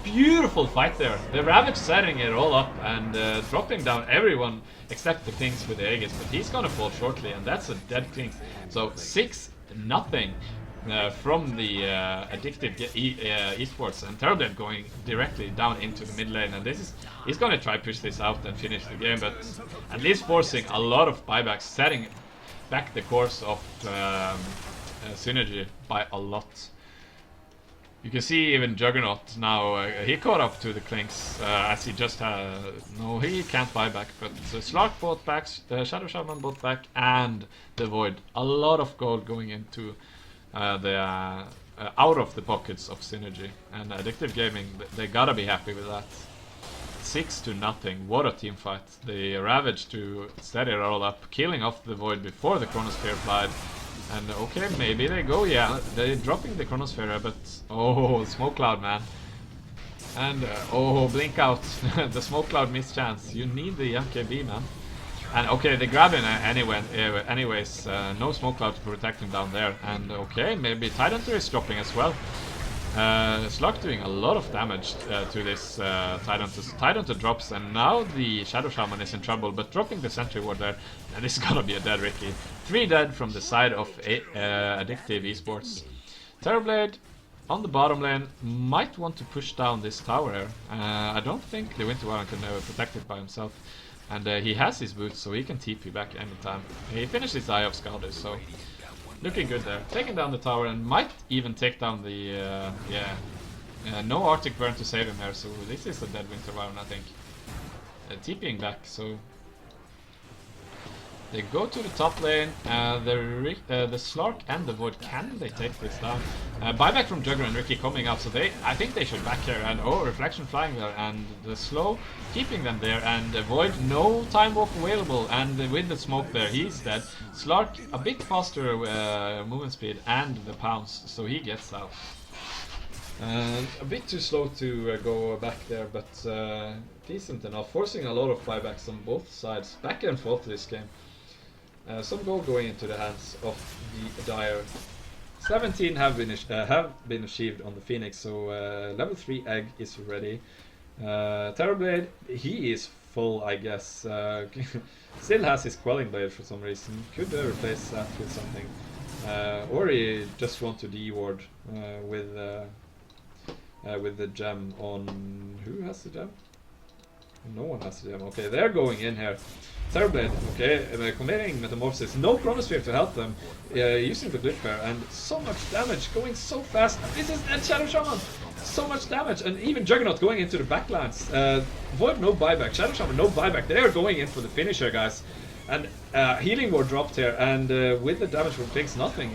Beautiful fight there. The Ravage setting it all up and dropping down everyone except the Klings with the Aegis, but he's gonna fall shortly, and that's a dead Klings. So 6-0 from the Addictive eSports, and Terrorblade going directly down into the mid lane, and he's gonna try push this out and finish the game, but at least forcing a lot of buybacks, setting back the course of Synergy by a lot. You can see even Juggernaut now, he caught up to the Klings as he just no, he can't buy back, but Slark bought back, Shadow Shaman bought back, and the Void. A lot of gold going into the out of the pockets of Synergy, and Addictive Gaming, they gotta be happy with that. 6-0, what a team fight. They ravaged to steady roll up, killing off the Void before the Chronosphere applied. And okay, maybe they go, yeah, they're dropping the Chronosphere, but oh, Smoke Cloud, man. And oh, blink out, the Smoke Cloud missed chance. You need the MKB, man. And okay, they grab him anyways, no Smoke Cloud to protect him down there. And okay, maybe Tidehunter is dropping as well. Slark doing a lot of damage to this Tidehunter. Tidehunter drops, and now the Shadow Shaman is in trouble, but dropping the Sentry Ward there, and this is gonna be a dead Ricky. 3 dead from the side of Addictive eSports. Terrorblade on the bottom lane might want to push down this tower here. I don't think the Winter Warren can protect it by himself. And he has his boots, so he can TP back anytime. He finished his Eye of Skadi, so looking good there. Taking down the tower and might even take down the... no Arctic Burn to save him here, so this is a dead Winter Warren, I think. TPing back, so... They go to the top lane, the Slark and the Void, can they take this down? Buyback from Jugger and Ricky coming out, so I think they should back here, and oh, Reflection flying there, and the Slow keeping them there, and the Void, no Time Walk available, and with the smoke there, he's dead. Slark, a bit faster movement speed, and the Pounce, so he gets out. A bit too slow to go back there, but decent enough, forcing a lot of buybacks on both sides, back and forth this game. Some gold going into the hands of the Dire. 17 have been achieved on the Phoenix, so level 3 egg is ready. Terrorblade, he is full, I guess. Still has his Quelling Blade for some reason. Could replace that with something. Or he just want to D-ward with the gem on... Who has the gem? No one has the gem. Okay, they're going in here. Terrorblade, okay, committing Metamorphosis. No Chronosphere to help them. Using the Glitch Bear, and so much damage, going so fast. This is Dead Shadow Shaman! So much damage, and even Juggernaut going into the backlands. Void, no buyback. Shadow Shaman, no buyback. They are going in for the finisher, guys. And Healing Ward dropped here, and with the damage from Pigs, nothing.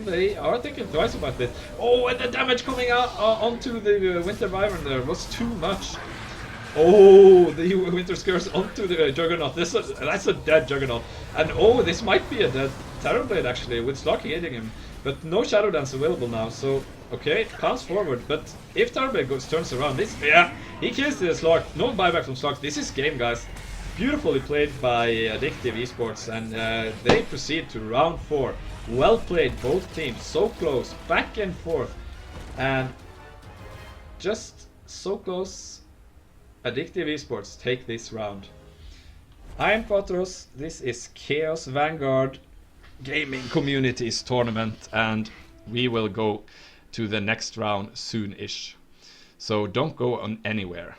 They are thinking twice about this. Oh, and the damage coming out onto the Winter Wyvern there was too much. Oh, the Winter Curse onto the Juggernaut. That's a dead Juggernaut. And oh, this might be a dead Terrorblade actually, with Slark hitting him. But no Shadow Dance available now, so okay, counts forward. But if Terrorblade turns around, this, yeah, he kills the Slark. No buyback from Slark. This is game, guys. Beautifully played by Addictive eSports, and they proceed to round 4. Well played, both teams. So close, back and forth, and just so close. Addictive eSports take this round. I am Patros. This is Chaos Vanguard Gaming Communities Tournament, and we will go to the next round soon-ish. So don't go on anywhere.